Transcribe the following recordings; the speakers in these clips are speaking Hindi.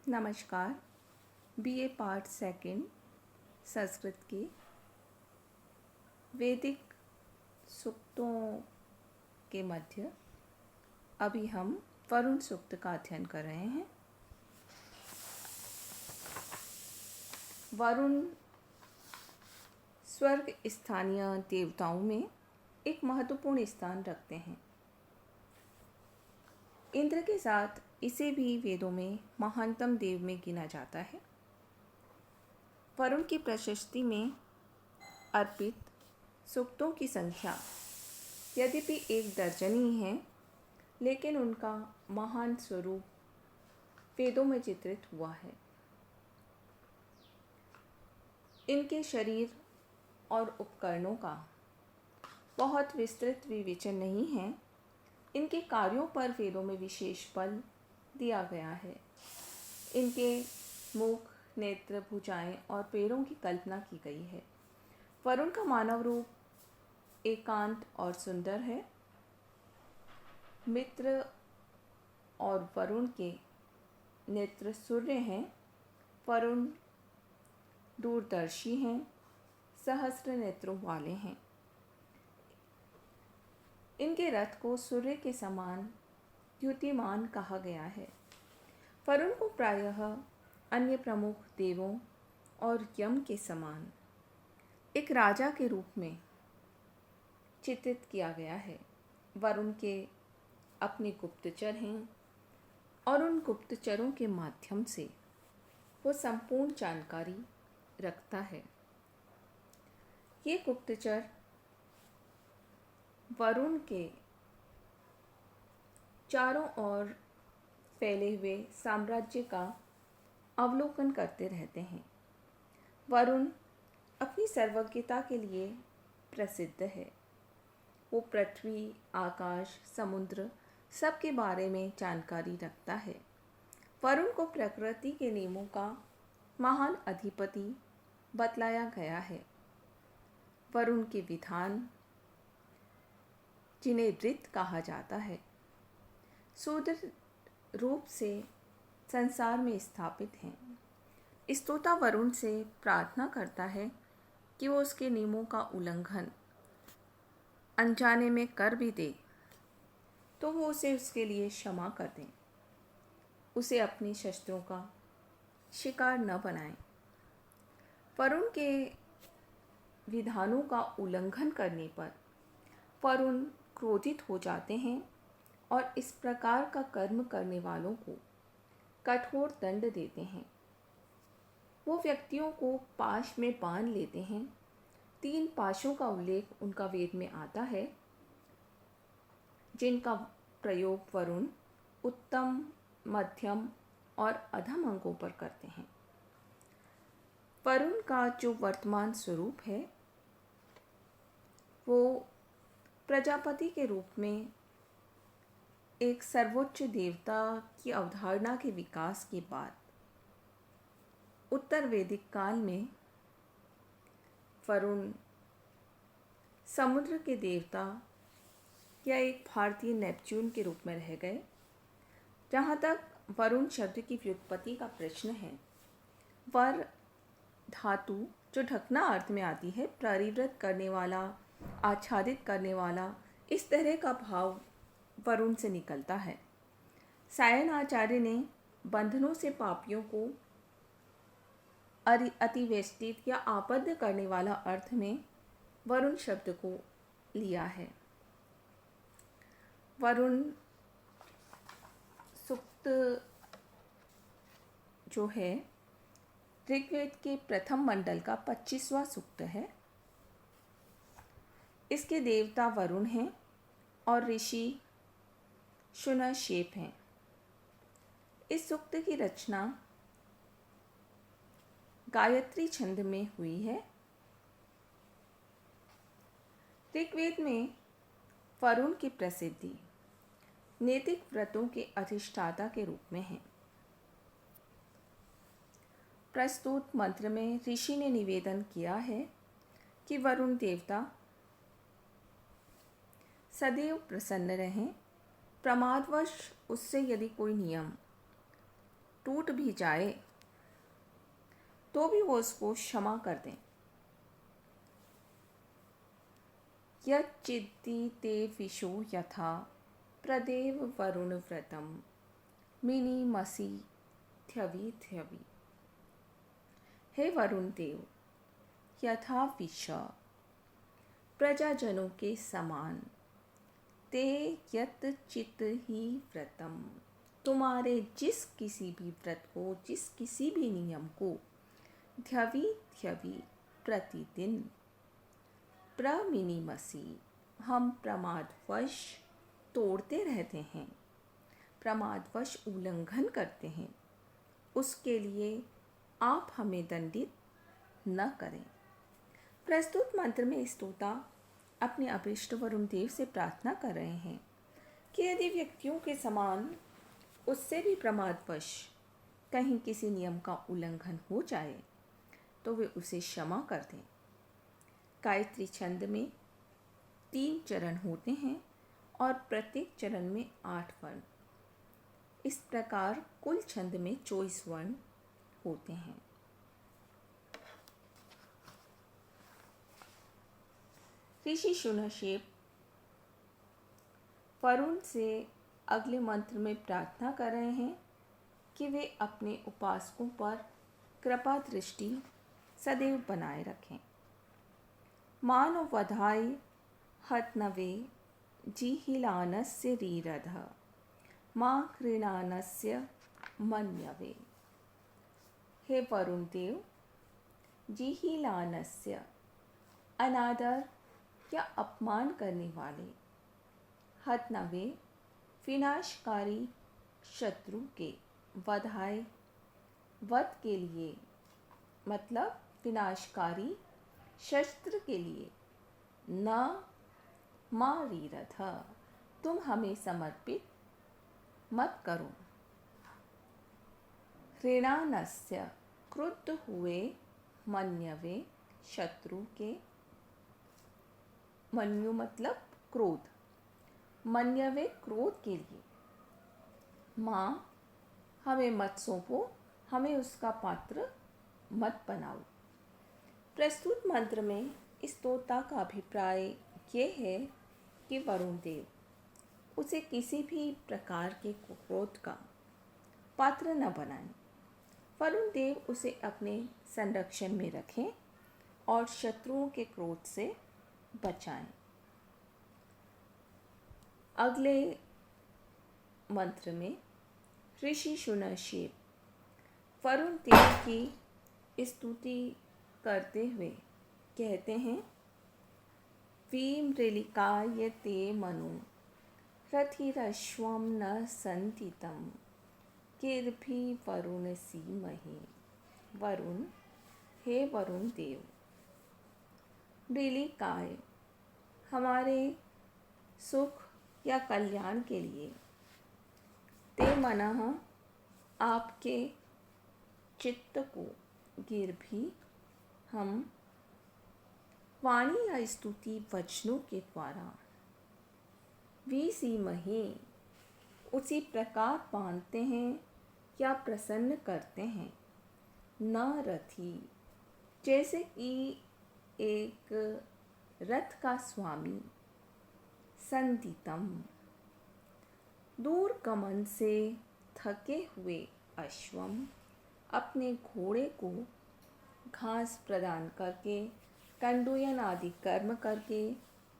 नमस्कार। बीए पार्ट सेकंड संस्कृत के वैदिक सूक्तों के मध्य अभी हम वरुण सूक्त का अध्ययन कर रहे हैं। वरुण स्वर्ग स्थानीय देवताओं में एक महत्वपूर्ण स्थान रखते हैं। इंद्र के साथ इसे भी वेदों में महानतम देव में गिना जाता है। वरुण की प्रशस्ति में अर्पित सूक्तों की संख्या यद्यपि एक दर्जन ही है, लेकिन उनका महान स्वरूप वेदों में चित्रित हुआ है। इनके शरीर और उपकरणों का बहुत विस्तृत विवेचन नहीं है। इनके कार्यों पर वेदों में विशेष बल दिया गया है। इनके मुख, नेत्र, भुजाएं और पैरों की कल्पना की गई है। वरुण का मानव रूप एकांत और सुंदर है। मित्र और वरुण के नेत्र सूर्य हैं। वरुण दूरदर्शी हैं, सहस्र नेत्रों वाले हैं। इनके रथ को सूर्य के समान द्युतिमान कहा गया है। वरुण को प्रायः अन्य प्रमुख देवों और यम के समान एक राजा के रूप में चित्रित किया गया है। वरुण के अपने गुप्तचर हैं और उन गुप्तचरों के माध्यम से वो संपूर्ण जानकारी रखता है। ये गुप्तचर वरुण के चारों ओर फैले हुए साम्राज्य का अवलोकन करते रहते हैं। वरुण अपनी सर्वज्ञता के लिए प्रसिद्ध है। वो पृथ्वी, आकाश, समुद्र सब के बारे में जानकारी रखता है। वरुण को प्रकृति के नियमों का महान अधिपति बतलाया गया है। वरुण के विधान, जिन्हें ऋत कहा जाता है, सुदृढ़ रूप से संसार में स्थापित हैं। स्तोता वरुण से प्रार्थना करता है कि वो उसके नियमों का उल्लंघन अनजाने में कर भी दे तो वो उसे उसके लिए क्षमा कर दें, उसे अपने शस्त्रों का शिकार न बनाएं। वरुण के विधानों का उल्लंघन करने पर वरुण क्रोधित हो जाते हैं और इस प्रकार का कर्म करने वालों को कठोर दंड देते हैं। वो व्यक्तियों को पाश में बांध लेते हैं। 3 पाशों का उल्लेख उनका वेद में आता है, जिनका प्रयोग वरुण उत्तम, मध्यम और अधम अंगों पर करते हैं। वरुण का जो वर्तमान स्वरूप है वो प्रजापति के रूप में एक सर्वोच्च देवता की अवधारणा के विकास के बाद उत्तर वैदिक काल में वरुण समुद्र के देवता या एक भारतीय नेपच्यून के रूप में रह गए। जहाँ तक वरुण शब्द की व्युत्पत्ति का प्रश्न है, वर धातु जो ढकना अर्थ में आती है, परिवृत करने वाला, आच्छादित करने वाला, इस तरह का भाव वरुण से निकलता है। सायन आचार्य ने बंधनों से पापियों को अतिवेष्टित या आबद्ध करने वाला अर्थ में वरुण शब्द को लिया है। वरुण सूक्त जो है ऋग्वेद के प्रथम मंडल का 25वां सूक्त है। इसके देवता वरुण हैं और ऋषि शुनशेप हैं। इस सूक्त की रचना गायत्री छंद में हुई है। ऋग्वेद में वरुण की प्रसिद्धि नैतिक व्रतों के अधिष्ठाता के रूप में है। प्रस्तुत मंत्र में ऋषि ने निवेदन किया है कि वरुण देवता सदैव प्रसन्न रहें। प्रमादवश उससे यदि कोई नियम टूट भी जाए तो भी वो उसको क्षमा कर दें। यच्चित्ति ते विशो यथा प्रदेव वरुण व्रतम मिनिमसि थ्यवि थ्यवि। हे वरुण देव, यथा विष प्रजाजनों के समान, ते यत चित ही व्रतम, तुम्हारे जिस किसी भी व्रत को, जिस किसी भी नियम को, ध्यवि ध्यवि प्रतिदिन, प्रमिनिमसि हम प्रमादवश तोड़ते रहते हैं, प्रमादवश उल्लंघन करते हैं, उसके लिए आप हमें दंडित न करें। प्रस्तुत मंत्र में स्तोता अपने अभीष्ट वरुण देव से प्रार्थना कर रहे हैं कि यदि व्यक्तियों के समान उससे भी प्रमादवश कहीं किसी नियम का उल्लंघन हो जाए तो वे उसे क्षमा कर दें। गायत्री छंद में 3 चरण होते हैं और प्रत्येक चरण में 8 वर्ण। इस प्रकार कुल छंद में 24 वर्ण होते हैं। ऋषि शुनशेप वरुण से अगले मंत्र में प्रार्थना कर रहे हैं कि वे अपने उपासकों पर कृपा दृष्टि सदैव बनाए रखें। मानो वधाई हतनवे जिहिलानस्य रीरध मां कृणानस्य मन्यवे। हे वरुण देव, जिहिलानस्य अनादर या अपमान करने वाले, हतनवे विनाशकारी शत्रु के, वधाए वध के लिए मतलब विनाशकारी शस्त्र के लिए, न मारीरथ तुम हमें समर्पित मत करो। ऋणानस्य क्रुद्ध हुए, मन्यवे शत्रु के, मन्यु मतलब क्रोध, मन्यवे क्रोध के लिए, माँ हमें मत सौंपो, हमें उसका पात्र मत बनाओ। प्रस्तुत मंत्र में स्तोता का अभिप्राय ये है कि वरुण देव उसे किसी भी प्रकार के क्रोध का पात्र न बनाएं। वरुण देव उसे अपने संरक्षण में रखें और शत्रुओं के क्रोध से बचाएं। अगले मंत्र में ऋषि शुनशेप वरुण देव की स्तुति करते हुए कहते हैं, विमृलिकाय ते मनु रथिरश्वं न संतितं किर्भि वरुण सीमहि। वरुण, हे वरुण देव, मृलिकाय हमारे सुख या कल्याण के लिए, ते मनः आपके चित्त को, गिर्भि हम वाणी या स्तुति वचनों के द्वारा, विसीमहि उसी प्रकार बांधते हैं या प्रसन्न करते हैं, न रथी जैसे कि एक रथ का स्वामी, संदितम दूर गमन से थके हुए अश्वम अपने घोड़े को घास प्रदान करके, कंडूयन आदि कर्म करके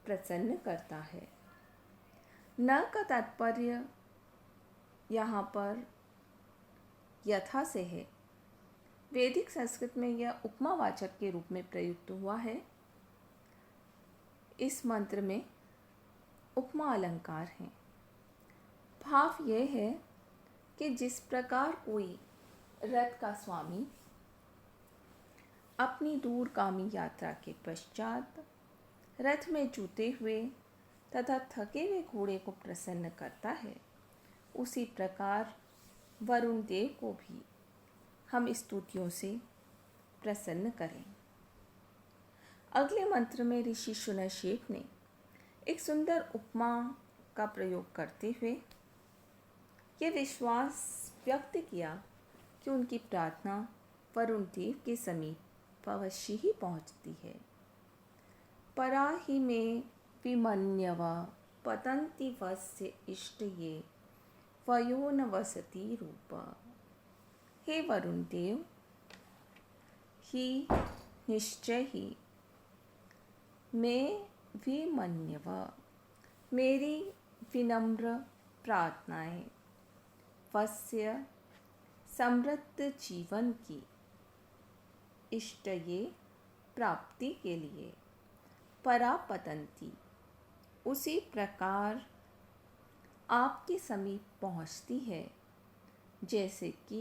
प्रसन्न करता है। न का तात्पर्य यहाँ पर यथा से है। वैदिक संस्कृत में यह उपमावाचक के रूप में प्रयुक्त हुआ है। इस मंत्र में उपमा अलंकार हैं। भाव यह है कि जिस प्रकार कोई रथ का स्वामी अपनी दूरगामी यात्रा के पश्चात रथ में जुते हुए तथा थके हुए घोड़े को प्रसन्न करता है, उसी प्रकार वरुण देव को भी हम स्तुतियों से प्रसन्न करें। अगले मंत्र में ऋषि शुनशेप ने एक सुंदर उपमा का प्रयोग करते हुए ये विश्वास व्यक्त किया कि उनकी प्रार्थना वरुण देव के समीप अवश्य ही पहुँचती है। परा ही में विमन्यव पतंति वस्य इष्ट ये वयो न वसति रूप। हे वरुण देव, ही निश्चय ही मैं विमन्यव, मेरी विनम्र प्रार्थनाएं वस्य समृद्ध जीवन की इष्ट ये प्राप्ति के लिए परापतंती उसी प्रकार आपके समीप पहुँचती है जैसे कि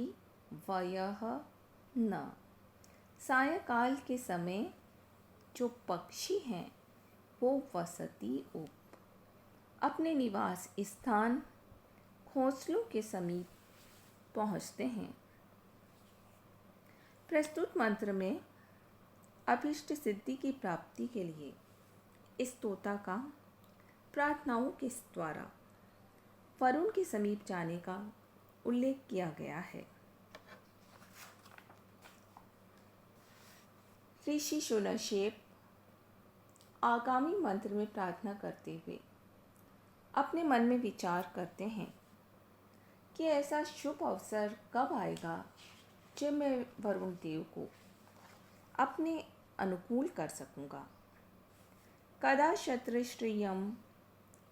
वयः न सायंकाल के समय जो पक्षी हैं वो वसती उप अपने निवास स्थान घोंसलों के समीप पहुँचते हैं। प्रस्तुत मंत्र में अभीष्ट सिद्धि की प्राप्ति के लिए इस तोता का प्रार्थनाओं के द्वारा वरुण के समीप जाने का उल्लेख किया गया है। ऋषि शूनशेप आगामी मंत्र में प्रार्थना करते हुए अपने मन में विचार करते हैं कि ऐसा शुभ अवसर कब आएगा जब मैं वरुण देव को अपने अनुकूल कर सकूँगा। कदा शत्रश्रियं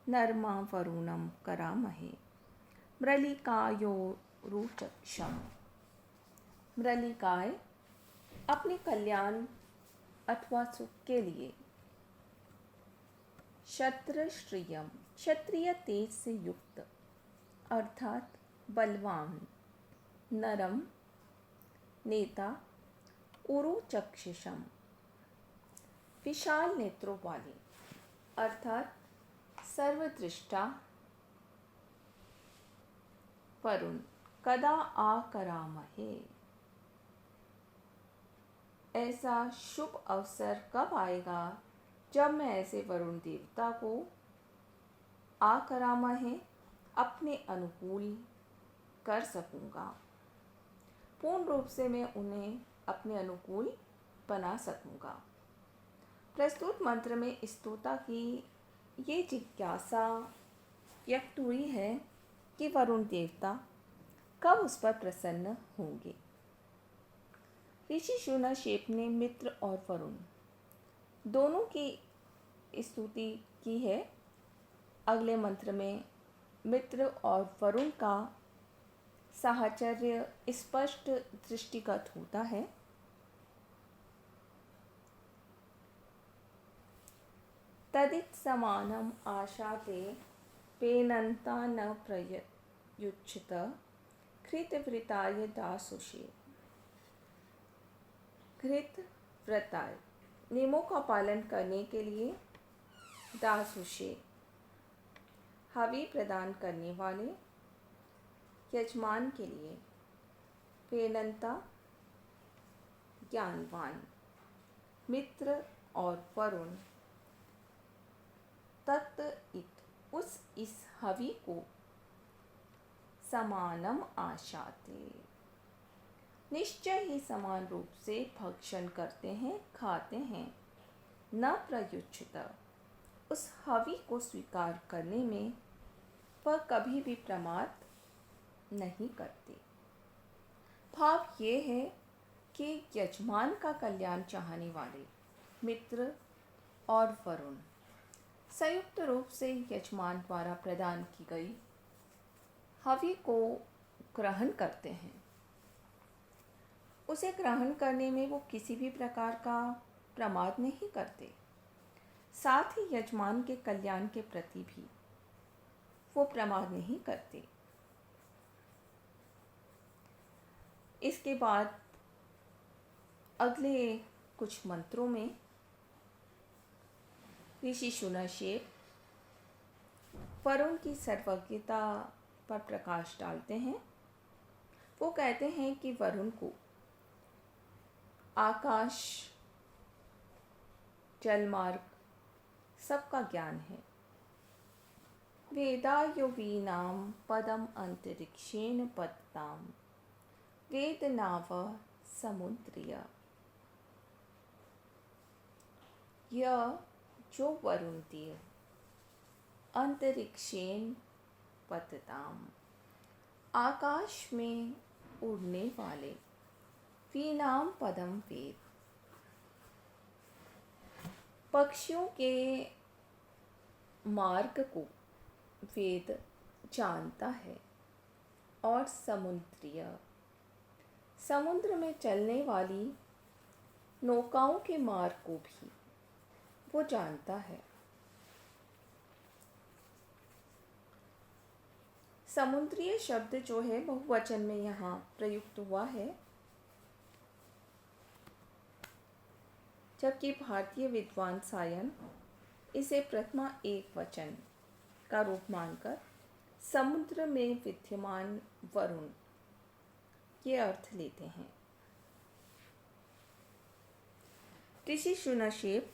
नरमा वरुणं करामहे मृलिकायोरुचक्षम। मृलिकाएँ अपने कल्याण अथवा सुख के लिए शत्रश्रियम क्षत्रिय तेज से युक्त अर्थात बलवान, नरम नेता, उरुचक्षुषम विशाल नेत्रों वाले अर्थात सर्वदृष्टा वरुण कदा आकरामहे, ऐसा शुभ अवसर कब आएगा जब मैं ऐसे वरुण देवता को आकरामहे अपने अनुकूल कर सकूँगा, पूर्ण रूप से मैं उन्हें अपने अनुकूल बना सकूँगा। प्रस्तुत मंत्र में इस तोता की ये जिज्ञासा व्यक्त हुई है कि वरुण देवता कब उस पर प्रसन्न होंगे। ऋषि शूनशेप ने मित्र और वरुण दोनों की स्तुति की है। अगले मंत्र में मित्र और वरुण का साहचर्य स्पष्ट दृष्टिगत होता है। तदित समानम आशाते पेनंता न प्रयुच्यत कृतव्रताय दासुषे। कृतव्रताय नियमों का पालन करने के लिए दासुषे हवि प्रदान करने वाले यजमान के लिए, पेनंता ज्ञानवान, मित्र और वरुण तत्इत इस हवि को समानम आशाते निश्चय ही समान रूप से भक्षण करते हैं, खाते हैं। न प्रयुच्छित उस हवि को स्वीकार करने में वह कभी भी प्रमाद नहीं करते। भाव ये है कि यजमान का कल्याण चाहने वाले मित्र और वरुण संयुक्त रूप से यजमान द्वारा प्रदान की गई हवि को ग्रहण करते हैं। उसे ग्रहण करने में वो किसी भी प्रकार का प्रमाद नहीं करते, साथ ही यजमान के कल्याण के प्रति भी वो प्रमाद नहीं करते। इसके बाद अगले कुछ मंत्रों में ऋषि शूनशेप वरुण की सर्वज्ञता पर प्रकाश डालते हैं। वो कहते हैं कि वरुण को आकाश, जलमार्ग सबका ज्ञान है। वेदायोवीनां पदम अंतरिक्षेण पतताम वेदनाव समुद्रिय। यह जो वरुण देव अंतरिक्षेन पतताम, आकाश में उड़ने वाले वीणाम पदम वेद, पक्षियों के मार्ग को वेद जानता है। और समुद्रीय, समुद्र में चलने वाली नौकाओं के मार्ग को भी वो जानता है। समुद्रीय शब्द जो है बहुवचन में यहाँ प्रयुक्त हुआ है, जबकि भारतीय विद्वान सायन इसे प्रथमा एक वचन का रूप मानकर समुद्र में विद्यमान वरुण के अर्थ लेते हैं। ऋषि शुनशेप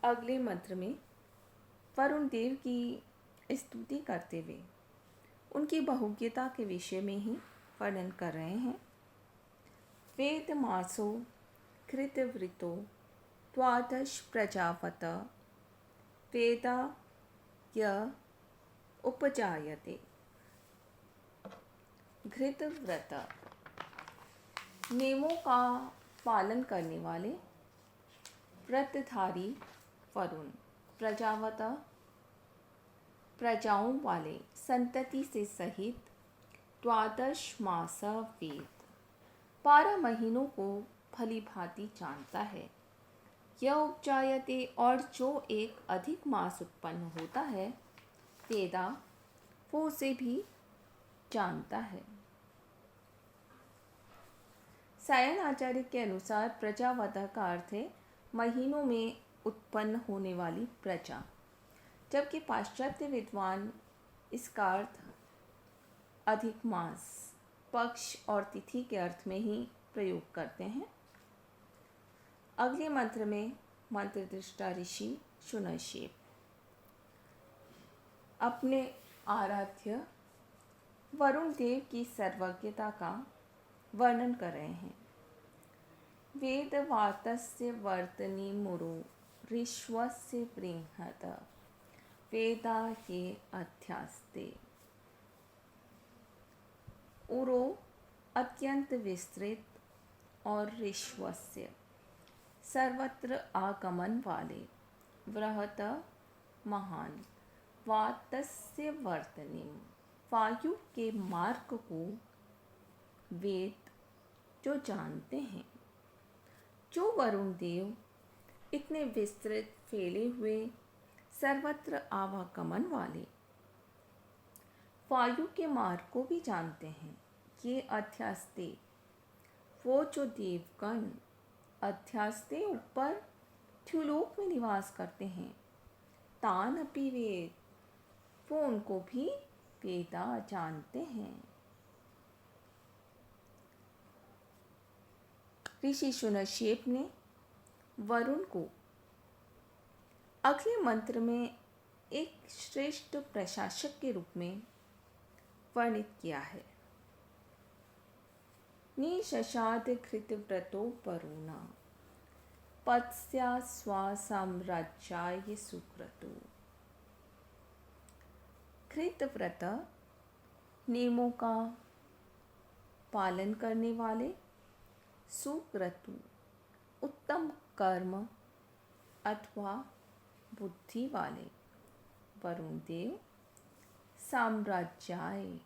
अगले मंत्र में वरुण देव की स्तुति करते हुए उनकी बहुज्ञता के विषय में ही वर्णन कर रहे हैं। वेद मासो घृतवृतो द्वादश प्रजावत वेदा य उपजायते। घृतव्रत, नियमों का पालन करने वाले व्रतधारी वरुण, प्रजावत, प्रजाओं वाले, संतति से सहित, द्वादश मास वेद, 12 महीनों को भली भांति जानता है। यह उपजायते, और जो एक अधिक मास उत्पन्न होता है, वेदा, वो उसे भी जानता है। सायन आचार्य के अनुसार प्रजावत का अर्थ है महीनों में उत्पन्न होने वाली प्रजा, जबकि पाश्चात्य विद्वान इसका अर्थ अधिक मास, पक्ष और तिथि के अर्थ में ही प्रयोग करते हैं। अगले मंत्र में मंत्रदृष्टा ऋषि शुनशेप अपने आराध्य वरुण देव की सर्वज्ञता का वर्णन कर रहे हैं। वेदवातस्य वर्तनी मुरु ऋष्वस्य बृहत वेदा ये अध्यास्ते। उरो अत्यंत विस्तृत और ऋष्वस्य सर्वत्र आगमन वाले, बृहत महान, वातस्य वर्तनी वायु के मार्ग को वेद जो जानते हैं। जो वरुण देव इतने विस्तृत फैले हुए सर्वत्र आवागमन वाले वायु के मार्ग को भी जानते हैं, ये अध्यास्ते, वो जो देवगण अध्यास्ते ऊपर द्युलोक में निवास करते हैं, तान अपि वेद, वो उनको भी वेदा जानते हैं। ऋषि शुनशेप ने वरुण को अगले मंत्र में एक श्रेष्ठ प्रशासक के रूप में वर्णित किया है। निशशाद घृतव्रतो वरुणा पत्स्या स्वासाम्राज्याय सुक्रतु। घृतव्रत, नियमों का पालन करने वाले, सुक्रतु, उत्तम कर्म अथवा बुद्धि वाले वरुण देव, साम्राज्याय,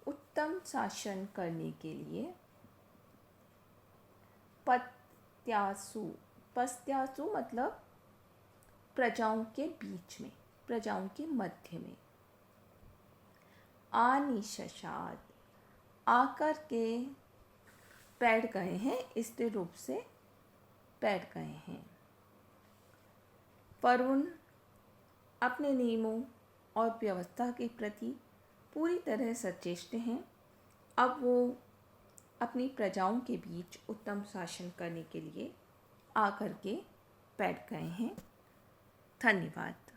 उत्तम शासन करने के लिए, पत्यासु, पस्त्यासु मतलब प्रजाओं के बीच में, प्रजाओं के मध्य में, आनिशशाद, आकर के बैठ गए हैं, स्थिर रूप से बैठ गए हैं। वरुण अपने नियमों और व्यवस्था के प्रति पूरी तरह सचेष्ट हैं। अब वो अपनी प्रजाओं के बीच उत्तम शासन करने के लिए आकर के बैठ गए हैं। धन्यवाद।